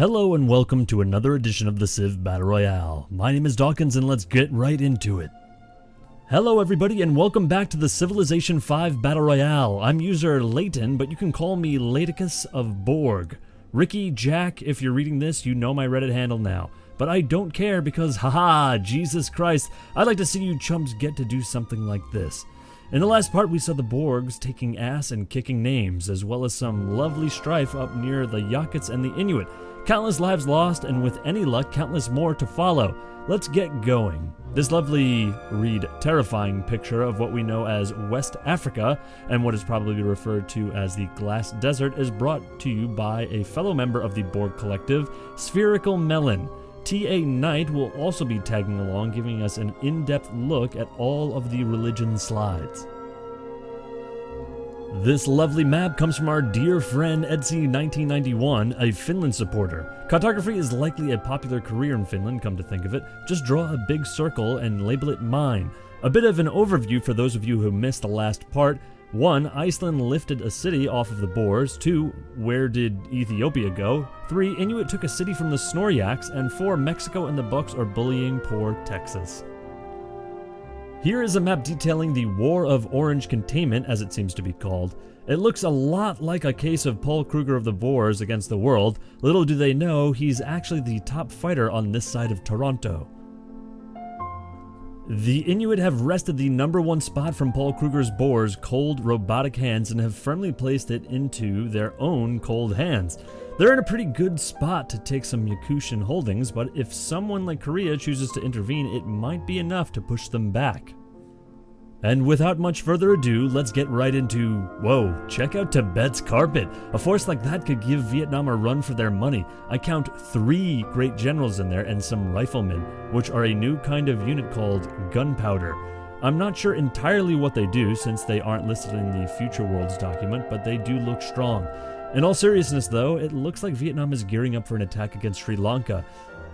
Hello and welcome to another edition of the Civ Battle Royale. My name is Dawkinzz and let's get right into it. Hello everybody and welcome back to the Civilization 5 Battle Royale. I'm user Leighton, but you can call me Leiticus of Borg. Ricky, Jack, if you're reading this, you know my Reddit handle now. But I don't care because, haha, Jesus Christ, I'd like to see you chumps get to do something like this. In the last part, we saw the Borgs taking ass and kicking names, as well as some lovely strife up near the Yakuts and the Inuit. Countless lives lost, and with any luck, countless more to follow. Let's get going. This lovely, terrifying picture of what we know as West Africa, and what is probably referred to as the Glass Desert, is brought to you by a fellow member of the Borg Collective, Spherical Melon. T.A. Knight will also be tagging along, giving us an in-depth look at all of the religion slides. This lovely map comes from our dear friend Etsy1991, a Finland supporter. Cartography is likely a popular career in Finland, come to think of it. Just draw a big circle and label it mine. A bit of an overview for those of you who missed the last part. 1. Iceland lifted a city off of the Boers. 2. Where did Ethiopia go? 3. Inuit took a city from the Snoryaks. And 4. Mexico and the Bucks are bullying poor Texas. Here is a map detailing the War of Orange Containment, as it seems to be called. It looks a lot like a case of Paul Kruger of the Boers against the world. Little do they know, he's actually the top fighter on this side of Toronto. The Inuit have wrested the #1 spot from Paul Kruger's Boers' cold, robotic hands and have firmly placed it into their own cold hands. They're in a pretty good spot to take some Yakutian holdings, but if someone like Korea chooses to intervene, it might be enough to push them back. And without much further ado, let's get right into, whoa, check out Tibet's carpet. A force like that could give Vietnam a run for their money. I count 3 great generals in there and some riflemen, which are a new kind of unit called gunpowder. I'm not sure entirely what they do since they aren't listed in the Future Worlds document, but they do look strong. In all seriousness though, it looks like Vietnam is gearing up for an attack against Sri Lanka.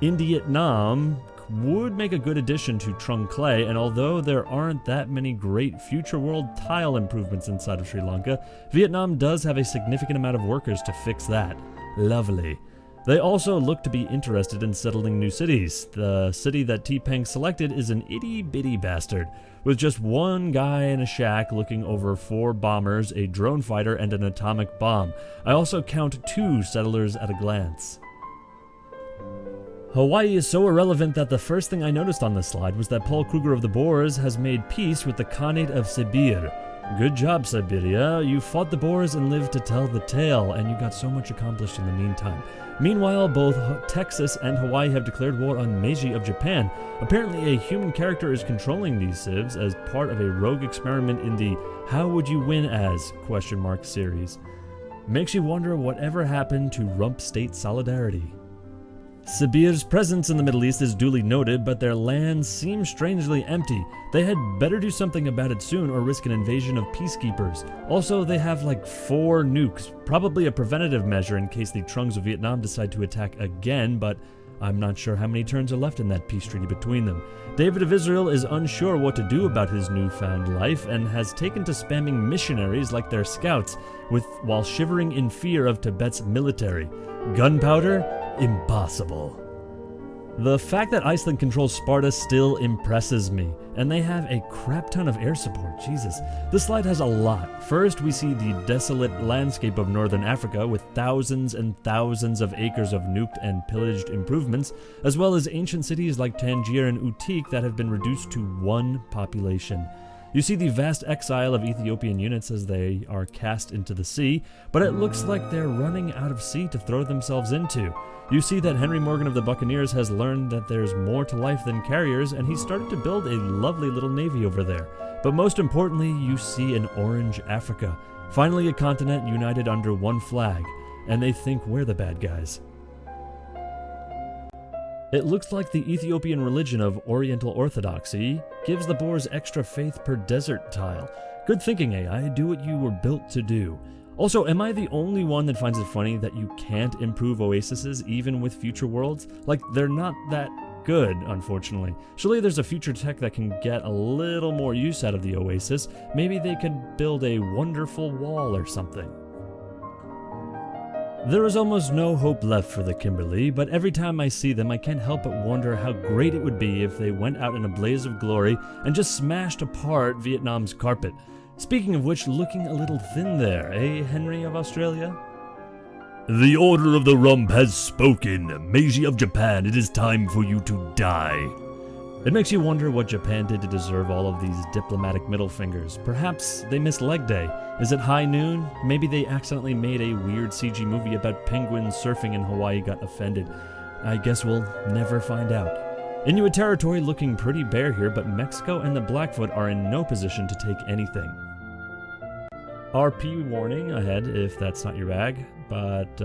Vietnam would make a good addition to Trung Clay, and although there aren't that many great future world tile improvements inside of Sri Lanka, Vietnam does have a significant amount of workers to fix that. Lovely. They also look to be interested in settling new cities. The city that TPang selected is an itty-bitty bastard, with just one guy in a shack looking over 4 bombers, a drone fighter, and an atomic bomb. I also count 2 settlers at a glance. Hawaii is so irrelevant that the first thing I noticed on this slide was that Paul Kruger of the Boers has made peace with the Khanate of Sibir. Good job, Siberia. You fought the Boers and lived to tell the tale, and you got so much accomplished in the meantime. Meanwhile, both Texas and Hawaii have declared war on Meiji of Japan. Apparently, a human character is controlling these civs as part of a rogue experiment in the How Would You Win As? Series. Makes you wonder whatever happened to rump state solidarity. Sibir's presence in the Middle East is duly noted, but their lands seem strangely empty. They had better do something about it soon or risk an invasion of peacekeepers. Also, they have like 4 nukes, probably a preventative measure in case the Trungs of Vietnam decide to attack again, but I'm not sure how many turns are left in that peace treaty between them. David of Israel is unsure what to do about his newfound life and has taken to spamming missionaries like their scouts, while shivering in fear of Tibet's military. Gunpowder? Impossible. The fact that Iceland controls Sparta still impresses me, and they have a crap ton of air support, Jesus. This slide has a lot. First, we see the desolate landscape of northern Africa with thousands and thousands of acres of nuked and pillaged improvements, as well as ancient cities like Tangier and Utik that have been reduced to 1 population. You see the vast exile of Ethiopian units as they are cast into the sea, but it looks like they're running out of sea to throw themselves into. You see that Henry Morgan of the Buccaneers has learned that there's more to life than carriers, and he's started to build a lovely little navy over there. But most importantly, you see an orange Africa. Finally, a continent united under 1 flag, and they think we're the bad guys. It looks like the Ethiopian religion of Oriental Orthodoxy gives the Boers extra faith per desert tile. Good thinking, AI. Do what you were built to do. Also, am I the only one that finds it funny that you can't improve oases even with future worlds? Like, they're not that good, unfortunately. Surely there's a future tech that can get a little more use out of the oasis. Maybe they could build a wonderful wall or something. There is almost no hope left for the Kimberley, but every time I see them I can't help but wonder how great it would be if they went out in a blaze of glory and just smashed apart Vietnam's carpet. Speaking of which, looking a little thin there, eh, Henry of Australia? The Order of the Rump has spoken. Meiji of Japan, it is time for you to die. It makes you wonder what Japan did to deserve all of these diplomatic middle fingers. Perhaps they missed leg day. Is it high noon? Maybe they accidentally made a weird CG movie about penguins surfing in Hawaii got offended. I guess we'll never find out. Inuit territory looking pretty bare here, but Mexico and the Blackfoot are in no position to take anything. RP warning ahead if that's not your bag, but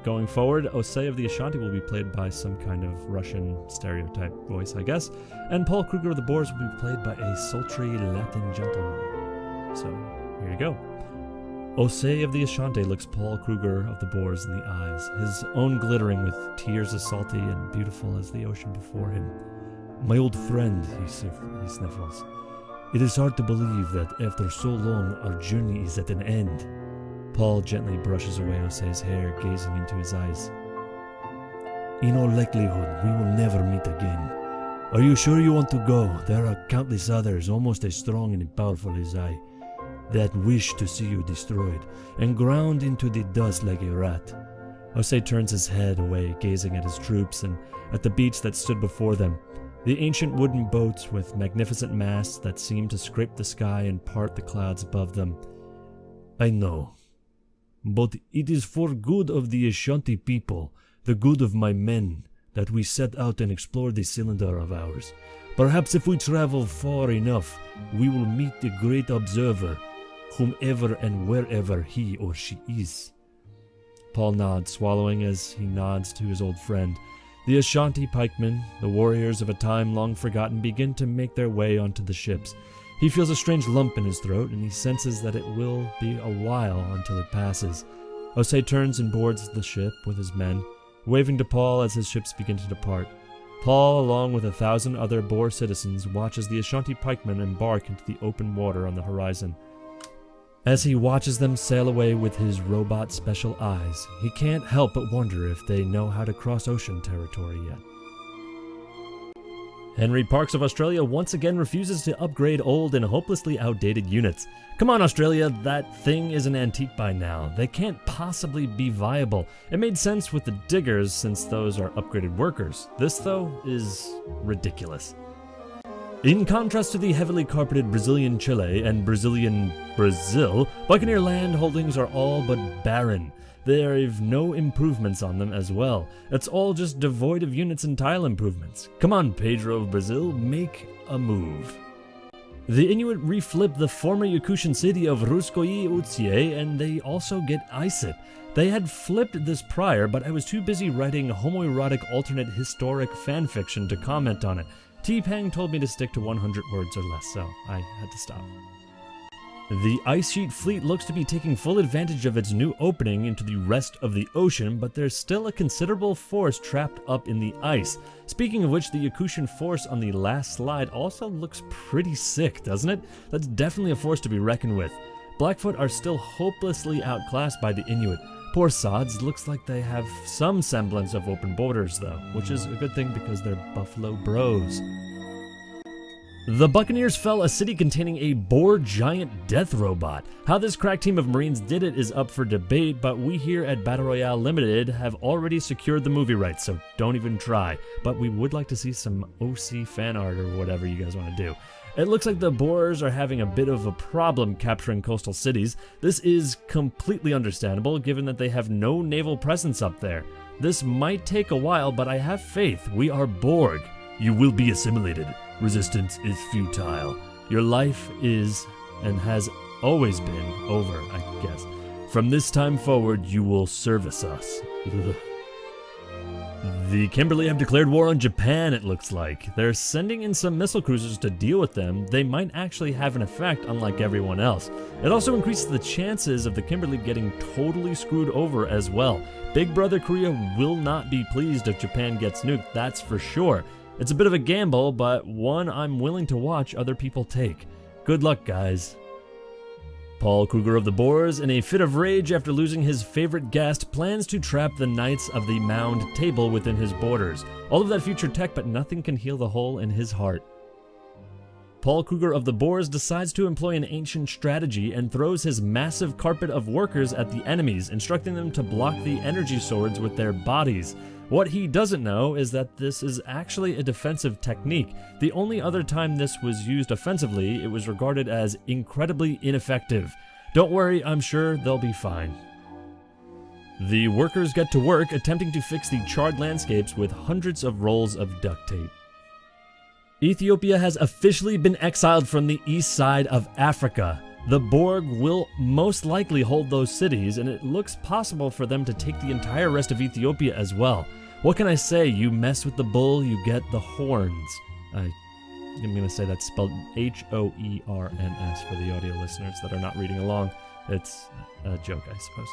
going forward, Osei of the Ashanti will be played by some kind of Russian stereotype voice, I guess, and Paul Kruger of the Boers will be played by a sultry Latin gentleman. So, here you go. Osei of the Ashanti looks Paul Kruger of the Boers in the eyes, his own glittering with tears as salty and beautiful as the ocean before him. My old friend, he sniffles. It is hard to believe that after so long our journey is at an end. Paul gently brushes away Osei's hair, gazing into his eyes. In all likelihood, we will never meet again. Are you sure you want to go? There are countless others almost as strong and powerful as I, that wish to see you destroyed and ground into the dust like a rat. Osei turns his head away, gazing at his troops and at the beach that stood before them. The ancient wooden boats with magnificent masts that seemed to scrape the sky and part the clouds above them. I know. But it is for good of the Ashanti people, the good of my men, that we set out and explore this cylinder of ours. Perhaps if we travel far enough, we will meet the great observer, whomever and wherever he or she is. Paul nods, swallowing as he nods to his old friend. The Ashanti pikemen, the warriors of a time long forgotten, begin to make their way onto the ships. He feels a strange lump in his throat, and he senses that it will be a while until it passes. Osei turns and boards the ship with his men, waving to Paul as his ships begin to depart. Paul, along with 1,000 other Boer citizens, watches the Ashanti pikemen embark into the open water on the horizon. As he watches them sail away with his robot special eyes, he can't help but wonder if they know how to cross ocean territory yet. Henry Parks of Australia once again refuses to upgrade old and hopelessly outdated units. Come on, Australia, that thing is an antique by now. They can't possibly be viable. It made sense with the diggers since those are upgraded workers. This, though, is ridiculous. In contrast to the heavily carpeted Brazilian Chile and Brazilian Brazil, Buccaneer land holdings are all but barren. There have no improvements on them as well. It's all just devoid of units and tile improvements. Come on, Pedro of Brazil, make a move. The Inuit reflip the former Yakutian city of Ruskoye Utsie, and they also get Isit. They had flipped this prior, but I was too busy writing homoerotic alternate historic fanfiction to comment on it. TPang told me to stick to 100 words or less, so I had to stop. The Ice Sheet fleet looks to be taking full advantage of its new opening into the rest of the ocean, but there's still a considerable force trapped up in the ice. Speaking of which, the Yakutian force on the last slide also looks pretty sick, doesn't it? That's definitely a force to be reckoned with. Blackfoot are still hopelessly outclassed by the Inuit. Poor sods, looks like they have some semblance of open borders though, which is a good thing because they're Buffalo Bros. The Buccaneers fell a city containing a Boer giant death robot. How this crack team of Marines did it is up for debate, but we here at Battle Royale Limited have already secured the movie rights, so don't even try. But we would like to see some OC fan art or whatever you guys want to do. It looks like the Boers are having a bit of a problem capturing coastal cities. This is completely understandable given that they have no naval presence up there. This might take a while, but I have faith. We are Borg. You will be assimilated. Resistance is futile. Your life is, and has always been, over, I guess. From this time forward, you will service us. The Kimberley have declared war on Japan, it looks like. They're sending in some missile cruisers to deal with them. They might actually have an effect, unlike everyone else. It also increases the chances of the Kimberley getting totally screwed over as well. Big Brother Korea will not be pleased if Japan gets nuked, that's for sure. It's a bit of a gamble, but one I'm willing to watch other people take. Good luck, guys. Paul Kruger of the Boers, in a fit of rage after losing his favorite guest, plans to trap the Knights of the Mound Table within his borders. All of that future tech, but nothing can heal the hole in his heart. Paul Kruger of the Boers decides to employ an ancient strategy and throws his massive carpet of workers at the enemies, instructing them to block the energy swords with their bodies. What he doesn't know is that this is actually a defensive technique. The only other time this was used offensively, it was regarded as incredibly ineffective. Don't worry, I'm sure they'll be fine. The workers get to work attempting to fix the charred landscapes with hundreds of rolls of duct tape. Ethiopia has officially been exiled from the east side of Africa. The Borg will most likely hold those cities, and it looks possible for them to take the entire rest of Ethiopia as well. What can I say? You mess with the bull, you get the horns. I'm going to say that's spelled H-O-E-R-N-S for the audio listeners that are not reading along. It's a joke, I suppose.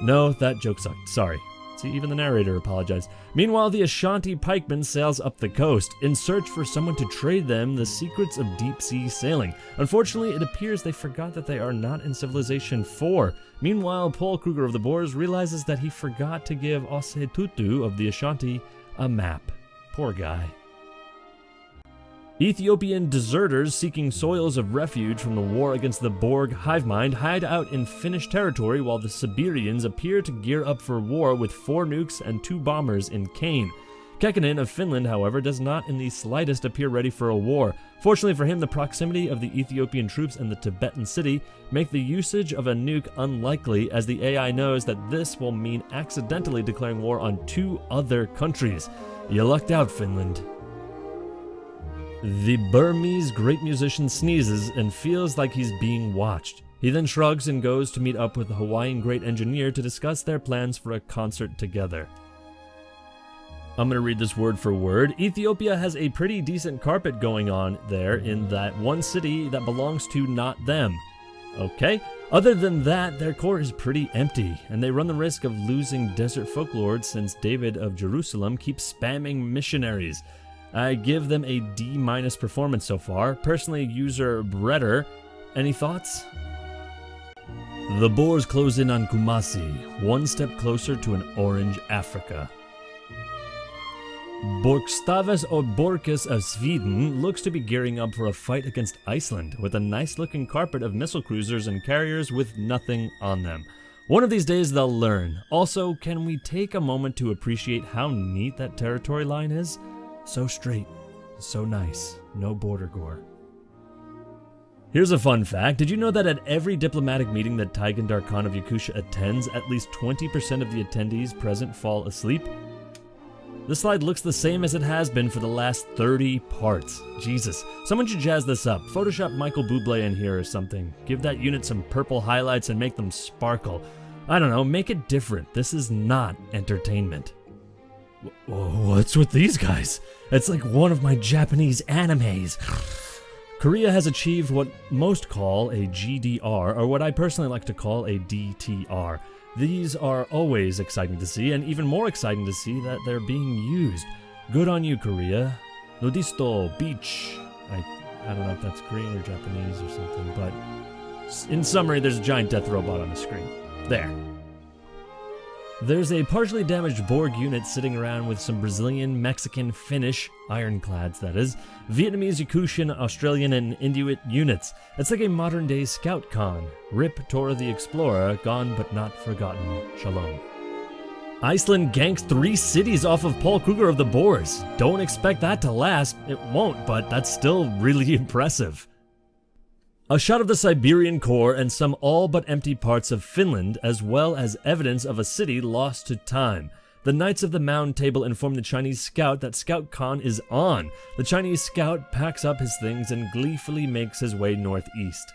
No, that joke sucked. Sorry. See, even the narrator apologized. Meanwhile, the Ashanti pikeman sails up the coast in search for someone to trade them the secrets of deep-sea sailing. Unfortunately, it appears they forgot that they are not in Civilization 4. Meanwhile, Paul Kruger of the Boers realizes that he forgot to give Osetutu of the Ashanti a map. Poor guy. Ethiopian deserters seeking soils of refuge from the war against the Borg hivemind hide out in Finnish territory while the Siberians appear to gear up for war with 4 nukes and 2 bombers in Kane. Kekkonen of Finland, however, does not in the slightest appear ready for a war. Fortunately for him, the proximity of the Ethiopian troops and the Tibetan city make the usage of a nuke unlikely, as the AI knows that this will mean accidentally declaring war on 2 other countries. You lucked out, Finland. The Burmese great musician sneezes and feels like he's being watched. He then shrugs and goes to meet up with the Hawaiian great engineer to discuss their plans for a concert together. I'm going to read this word for word. Ethiopia has a pretty decent carpet going on there in that one city that belongs to not them. Okay? Other than that, their core is pretty empty, and they run the risk of losing desert folklore since David of Jerusalem keeps spamming missionaries. I give them a D- performance so far. Personally, user Bretter. Any thoughts? The Boers close in on Kumasi, one step closer to an orange Africa. Borkstavas or Borkus of Sweden looks to be gearing up for a fight against Iceland with a nice-looking carpet of missile cruisers and carriers with nothing on them. One of these days they'll learn. Also, can we take a moment to appreciate how neat that territory line is? So straight, so nice, no border gore. Here's a fun fact. Did you know that at every diplomatic meeting that Taigendar Khan of Yakusha attends, at least 20% of the attendees present fall asleep? This slide looks the same as it has been for the last 30 parts. Jesus, someone should jazz this up. Photoshop Michael Bublé in here or something. Give that unit some purple highlights and make them sparkle. I don't know, make it different. This is not entertainment. What's with these guys? It's like one of my Japanese animes. Korea has achieved what most call a GDR, or what I personally like to call a DTR. These are always exciting to see, and even more exciting to see that they're being used. Good on you, Korea. Nudisto, beach. I don't know if that's Korean or Japanese or something, but in summary, there's a giant death robot on the screen. There. There's a partially damaged Borg unit sitting around with some Brazilian, Mexican, Finnish, ironclads that is, Vietnamese, Yakutian, Australian, and Inuit units. It's like a modern-day scout con. Rip Tora the Explorer, gone but not forgotten. Shalom. Iceland ganks 3 cities off of Paul Kruger of the Boers. Don't expect that to last. It won't, but that's still really impressive. A shot of the Siberian core and some all but empty parts of Finland, as well as evidence of a city lost to time. The Knights of the Mound Table inform the Chinese scout that Scout Khan is on. The Chinese scout packs up his things and gleefully makes his way northeast.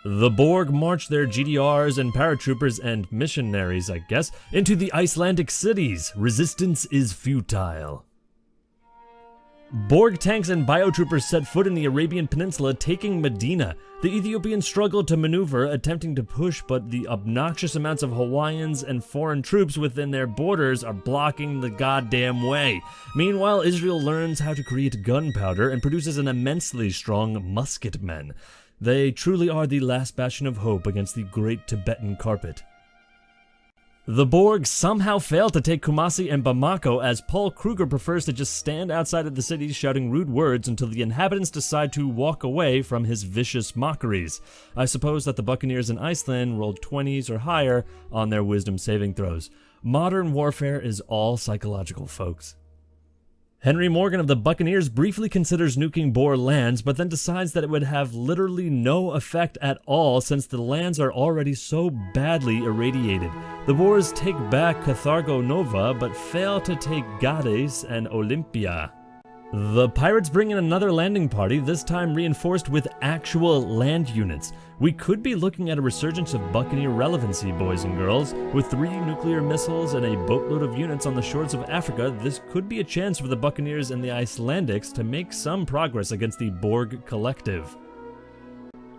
The Borg march their GDRs and paratroopers and missionaries, I guess, into the Icelandic cities. Resistance is futile. Borg tanks and biotroopers set foot in the Arabian Peninsula, taking Medina. The Ethiopians struggle to maneuver, attempting to push, but the obnoxious amounts of Hawaiians and foreign troops within their borders are blocking the goddamn way. Meanwhile, Israel learns how to create gunpowder and produces an immensely strong musketmen. They truly are the last bastion of hope against the great Tibetan carpet. The Borg somehow failed to take Kumasi and Bamako, as Paul Kruger prefers to just stand outside of the cities shouting rude words until the inhabitants decide to walk away from his vicious mockeries. I suppose that the Buccaneers in Iceland rolled 20s or higher on their wisdom saving throws. Modern warfare is all psychological, folks. Henry Morgan of the Buccaneers briefly considers nuking Boer lands, but then decides that it would have literally no effect at all since the lands are already so badly irradiated. The Boers take back Carthago Nova, but fail to take Gades and Olympia. The pirates bring in another landing party, this time reinforced with actual land units. We could be looking at a resurgence of Buccaneer relevancy, boys and girls. With 3 nuclear missiles and a boatload of units on the shores of Africa, this could be a chance for the Buccaneers and the Icelandics to make some progress against the Borg Collective.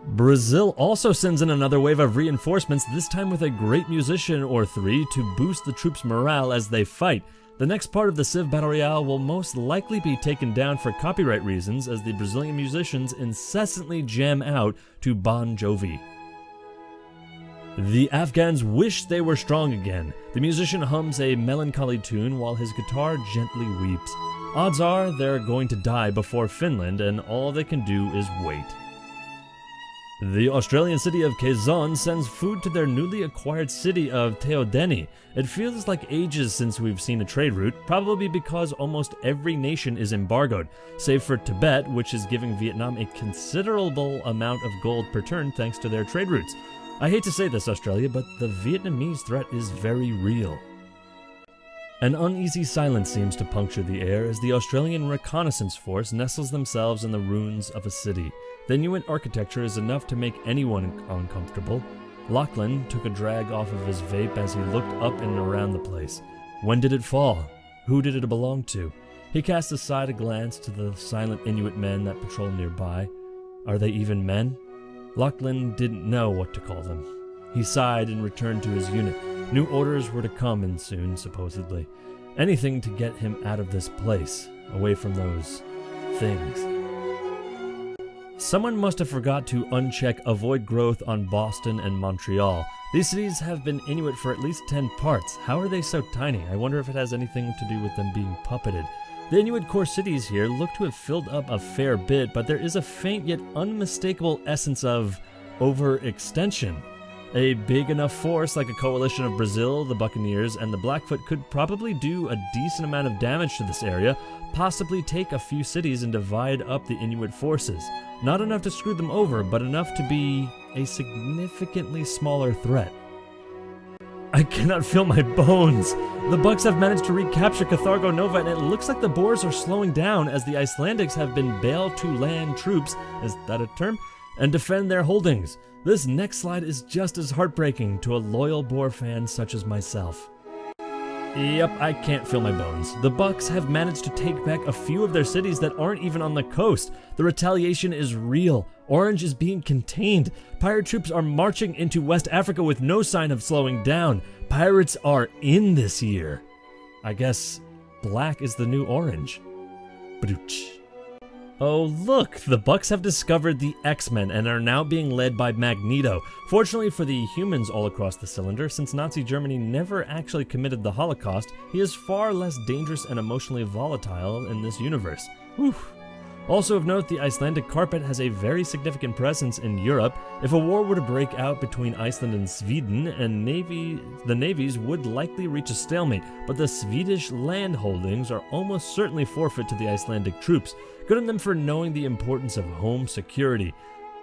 Brazil also sends in another wave of reinforcements, this time with a great musician or 3 to boost the troops' morale as they fight. The next part of the Civ Battle Royale will most likely be taken down for copyright reasons, as the Brazilian musicians incessantly jam out to Bon Jovi. The Afghans wish they were strong again. The musician hums a melancholy tune while his guitar gently weeps. Odds are they're going to die before Finland, and all they can do is wait. The Australian city of Quezon sends food to their newly acquired city of Teodeni. It feels like ages since we've seen a trade route, probably because almost every nation is embargoed, save for Tibet, which is giving Vietnam a considerable amount of gold per turn thanks to their trade routes. I hate to say this, Australia, but the Vietnamese threat is very real. An uneasy silence seems to puncture the air as the Australian reconnaissance force nestles themselves in the ruins of a city. The Inuit architecture is enough to make anyone uncomfortable. Lachlan took a drag off of his vape as he looked up and around the place. When did it fall? Who did it belong to? He cast aside a glance to the silent Inuit men that patrol nearby. Are they even men? Lachlan didn't know what to call them. He sighed and returned to his unit. New orders were to come in soon, supposedly. Anything to get him out of this place, away from those things. Someone must have forgot to uncheck avoid growth on Boston and Montreal. These cities have been Inuit for at least 10 parts. How are they so tiny? I wonder if it has anything to do with them being puppeted. The Inuit core cities here look to have filled up a fair bit, but there is a faint yet unmistakable essence of overextension. A big enough force like a coalition of Brazil, the Buccaneers, and the Blackfoot could probably do a decent amount of damage to this area, possibly take a few cities and divide up the Inuit forces. Not enough to screw them over, but enough to be a significantly smaller threat. I cannot feel my bones! The Bucks have managed to recapture Carthago Nova, and it looks like the Boers are slowing down as the Icelandics have been bail-to-land troops, is that a term? And defend their holdings. This next slide is just as heartbreaking to a loyal Boer fan such as myself. Yep, I can't feel my bones. The Bucks have managed to take back a few of their cities that aren't even on the coast. The retaliation is real. Orange is being contained. Pirate troops are marching into West Africa with no sign of slowing down. Pirates are in this year. I guess black is the new orange. Badooch. Oh look, the Bucks have discovered the X-Men and are now being led by Magneto. Fortunately for the humans all across the cylinder, since Nazi Germany never actually committed the Holocaust, he is far less dangerous and emotionally volatile in this universe. Whew. Also of note, the Icelandic carpet has a very significant presence in Europe. If a war were to break out between Iceland and Sweden, the navies would likely reach a stalemate, but the Swedish land holdings are almost certainly forfeit to the Icelandic troops. Good on them for knowing the importance of home security.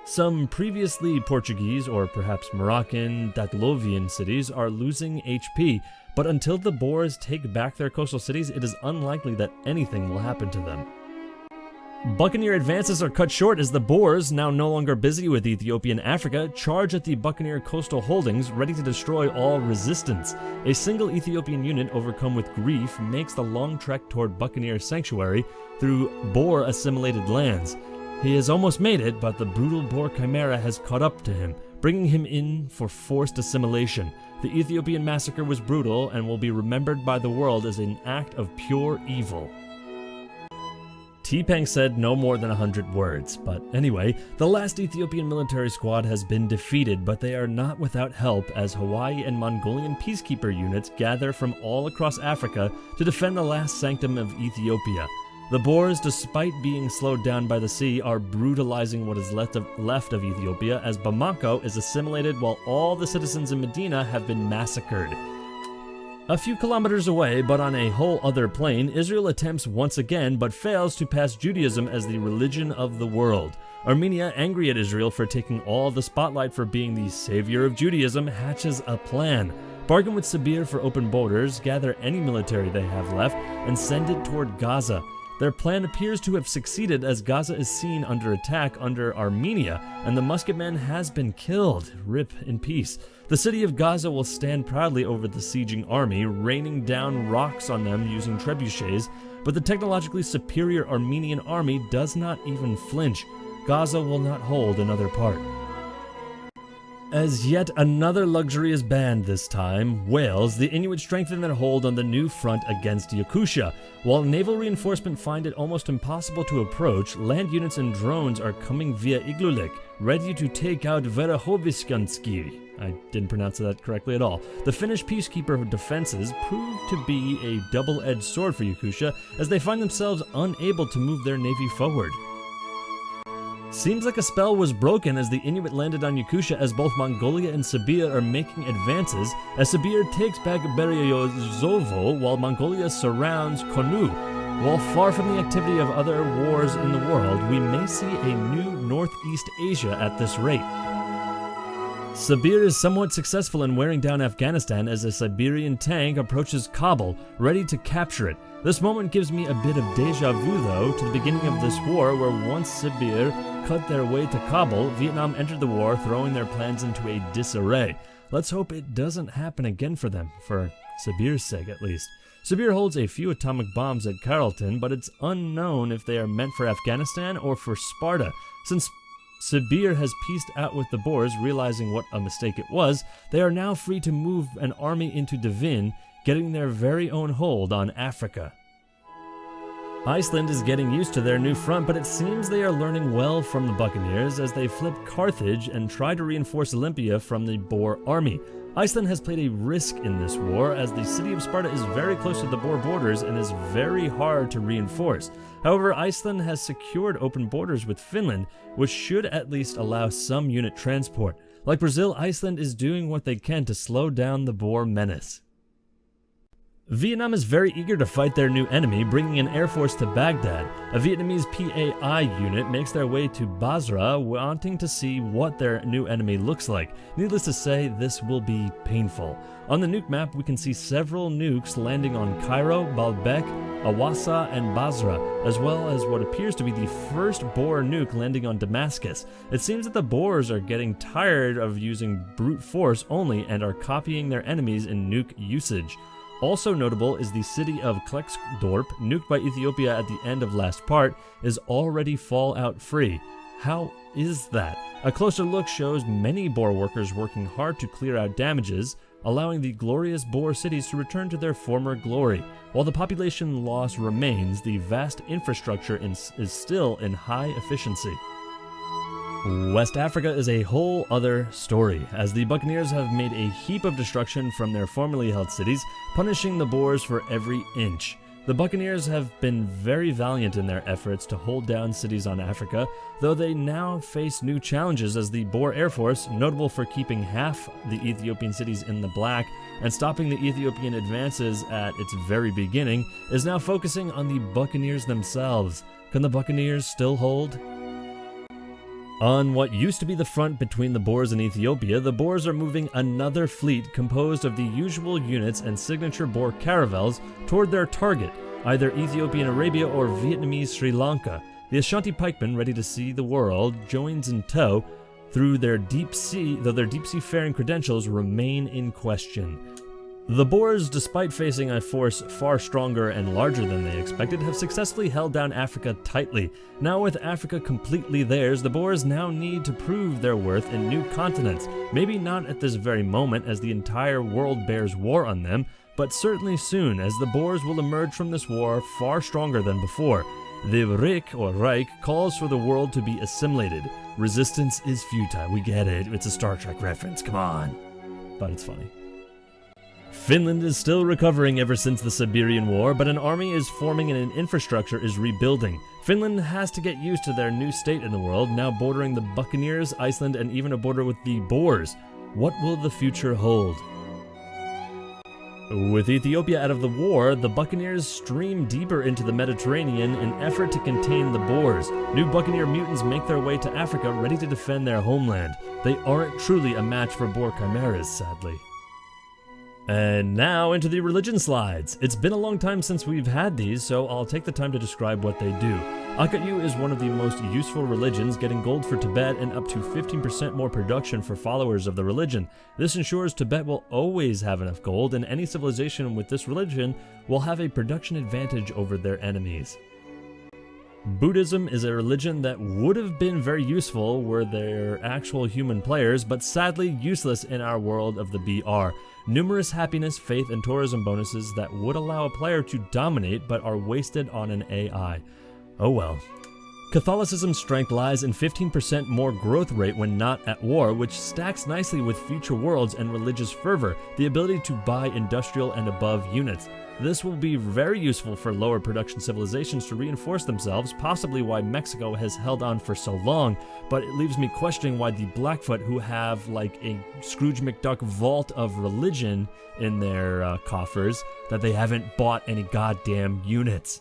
Some previously Portuguese or perhaps Moroccan, Daclovian cities are losing HP, but until the Boers take back their coastal cities, it is unlikely that anything will happen to them. Buccaneer advances are cut short as the Boers, now no longer busy with Ethiopia and Africa, charge at the Buccaneer coastal holdings, ready to destroy all resistance. A single Ethiopian unit, overcome with grief, makes the long trek toward Buccaneer sanctuary through Boer-assimilated lands. He has almost made it, but the brutal Boer chimera has caught up to him, bringing him in for forced assimilation. The Ethiopian massacre was brutal and will be remembered by the world as an act of pure evil. TPang said no more than 100 words, but anyway, the last Ethiopian military squad has been defeated, but they are not without help as Hawaii and Mongolian peacekeeper units gather from all across Africa to defend the last sanctum of Ethiopia. The Boers, despite being slowed down by the sea, are brutalizing what is left of Ethiopia as Bamako is assimilated while all the citizens in Medina have been massacred. A few kilometers away, but on a whole other plane, Israel attempts once again but fails to pass Judaism as the religion of the world. Armenia, angry at Israel for taking all the spotlight for being the savior of Judaism, hatches a plan. Bargain with Sabir for open borders, gather any military they have left, and send it toward Gaza. Their plan appears to have succeeded as Gaza is seen under attack under Armenia, and the musketman has been killed. Rip in peace. The city of Gaza will stand proudly over the sieging army, raining down rocks on them using trebuchets, but the technologically superior Armenian army does not even flinch. Gaza will not hold another part. As yet another luxury is banned this time, Wales, the Inuit strengthen their hold on the new front against Yakutia. While naval reinforcement find it almost impossible to approach, land units and drones are coming via Igloolik, ready to take out Verkhovensky. I didn't pronounce that correctly at all. The Finnish peacekeeper defenses prove to be a double-edged sword for Yakutia as they find themselves unable to move their navy forward. Seems like a spell was broken as the Inuit landed on Yakutia as both Mongolia and Sibir are making advances, as Sibir takes back Beriozovo while Mongolia surrounds Konu. While far from the activity of other wars in the world, we may see a new Northeast Asia at this rate. Sabir is somewhat successful in wearing down Afghanistan as a Siberian tank approaches Kabul, ready to capture it. This moment gives me a bit of deja vu though to the beginning of this war where once Sibir cut their way to Kabul, Vietnam entered the war throwing their plans into a disarray. Let's hope it doesn't happen again for them, for Sibir's sake at least. Sibir holds a few atomic bombs at Carrollton, but it's unknown if they are meant for Afghanistan or for Sparta. Since Sibir has pieced out with the Boers, realizing what a mistake it was, they are now free to move an army into Divin, getting their very own hold on Africa. Iceland is getting used to their new front, but it seems they are learning well from the Buccaneers as they flip Carthage and try to reinforce Olympia from the Boer army. Iceland has played a risk in this war as the city of Sparta is very close to the Boer borders and is very hard to reinforce. However, Iceland has secured open borders with Finland, which should at least allow some unit transport. Like Brazil, Iceland is doing what they can to slow down the Boer menace. Vietnam is very eager to fight their new enemy, bringing an air force to Baghdad. A Vietnamese PAI unit makes their way to Basra, wanting to see what their new enemy looks like. Needless to say, this will be painful. On the nuke map, we can see several nukes landing on Cairo, Baalbek, Awassa, and Basra, as well as what appears to be the first Boer nuke landing on Damascus. It seems that the Boers are getting tired of using brute force only and are copying their enemies in nuke usage. Also notable is the city of Klexdorp, nuked by Ethiopia at the end of last part, is already fallout free. How is that? A closer look shows many Boer workers working hard to clear out damages, allowing the glorious Boer cities to return to their former glory. While the population loss remains, the vast infrastructure is still in high efficiency. West Africa is a whole other story, as the Buccaneers have made a heap of destruction from their formerly held cities, punishing the Boers for every inch. The Buccaneers have been very valiant in their efforts to hold down cities on Africa, though they now face new challenges as the Boer Air Force, notable for keeping half the Ethiopian cities in the black and stopping the Ethiopian advances at its very beginning, is now focusing on the Buccaneers themselves. Can the Buccaneers still hold? On what used to be the front between the Boers and Ethiopia, the Boers are moving another fleet composed of the usual units and signature Boer caravels toward their target, either Ethiopian Arabia or Vietnamese Sri Lanka. The Ashanti pikemen, ready to see the world, joins in tow though their deep sea faring credentials remain in question. The Boers, despite facing a force far stronger and larger than they expected, have successfully held down Africa tightly. Now with Africa completely theirs, the Boers now need to prove their worth in new continents. Maybe not at this very moment as the entire world bears war on them, but certainly soon as the Boers will emerge from this war far stronger than before. The Reich calls for the world to be assimilated. Resistance is futile. We get it. It's a Star Trek reference. Come on. But it's funny. Finland is still recovering ever since the Siberian War, but an army is forming and an infrastructure is rebuilding. Finland has to get used to their new state in the world, now bordering the Buccaneers, Iceland, and even a border with the Boers. What will the future hold? With Ethiopia out of the war, the Buccaneers stream deeper into the Mediterranean in effort to contain the Boers. New Buccaneer mutants make their way to Africa ready to defend their homeland. They aren't truly a match for Boer chimeras, sadly. And now into the religion slides. It's been a long time since we've had these, so I'll take the time to describe what they do. Akatyu is one of the most useful religions, getting gold for Tibet and up to 15% more production for followers of the religion. This ensures Tibet will always have enough gold, and any civilization with this religion will have a production advantage over their enemies. Buddhism is a religion that would have been very useful were there actual human players, but sadly useless in our world of the BR. Numerous happiness, faith, and tourism bonuses that would allow a player to dominate but are wasted on an AI. Oh well. Catholicism's strength lies in 15% more growth rate when not at war, which stacks nicely with future worlds and religious fervor, the ability to buy industrial and above units. This will be very useful for lower production civilizations to reinforce themselves, possibly why Mexico has held on for so long, but it leaves me questioning why the Blackfoot, who have like a Scrooge McDuck vault of religion in their coffers, that they haven't bought any goddamn units.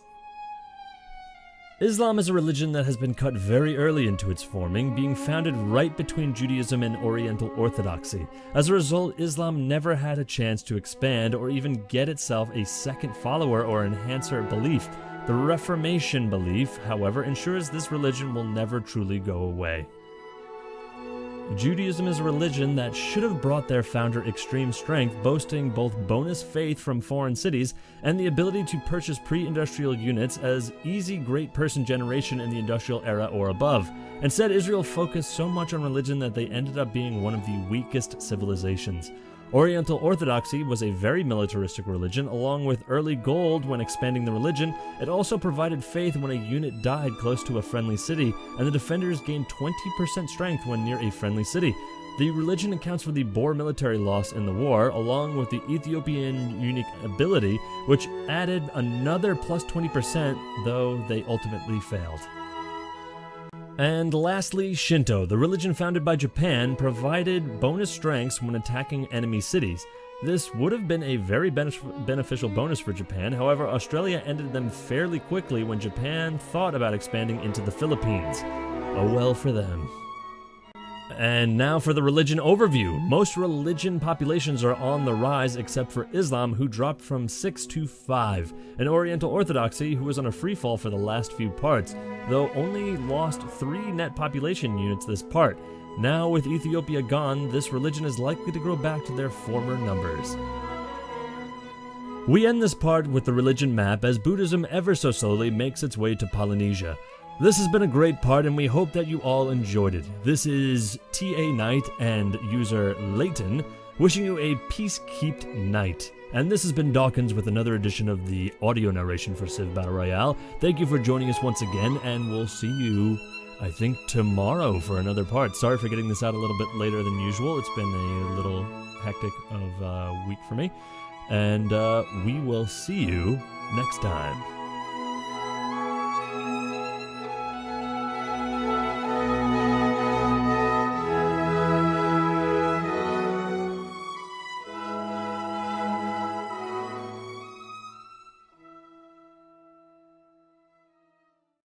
Islam is a religion that has been cut very early into its forming, being founded right between Judaism and Oriental Orthodoxy. As a result, Islam never had a chance to expand or even get itself a second follower or enhancer belief. The Reformation belief, however, ensures this religion will never truly go away. Judaism is a religion that should have brought their founder extreme strength, boasting both bonus faith from foreign cities and the ability to purchase pre-industrial units as easy great person generation in the industrial era or above. Instead, Israel focused so much on religion that they ended up being one of the weakest civilizations. Oriental Orthodoxy was a very militaristic religion, along with early gold when expanding the religion. It also provided faith when a unit died close to a friendly city, and the defenders gained 20% strength when near a friendly city. The religion accounts for the Boer military loss in the war, along with the Ethiopian unique ability, which added another plus 20%, though they ultimately failed. And lastly, Shinto, the religion founded by Japan, provided bonus strengths when attacking enemy cities. This would have been a very beneficial bonus for Japan, however, Australia ended them fairly quickly when Japan thought about expanding into the Philippines. Oh well for them. And now for the religion overview. Most religion populations are on the rise except for Islam, who dropped from 6 to 5, and Oriental Orthodoxy, who was on a free fall for the last few parts, though only lost 3 net population units this part. Now with Ethiopia gone, this religion is likely to grow back to their former numbers. We end this part with the religion map as Buddhism ever so slowly makes its way to Polynesia. This has been a great part and we hope that you all enjoyed it. This is TA Knight and user Layton wishing you a peace-keeped night. And this has been Dawkinzz with another edition of the audio narration for Civ Battle Royale. Thank you for joining us once again, and we'll see you, I think, tomorrow for another part. Sorry for getting this out a little bit later than usual. It's been a little hectic of a week for me. And we will see you next time.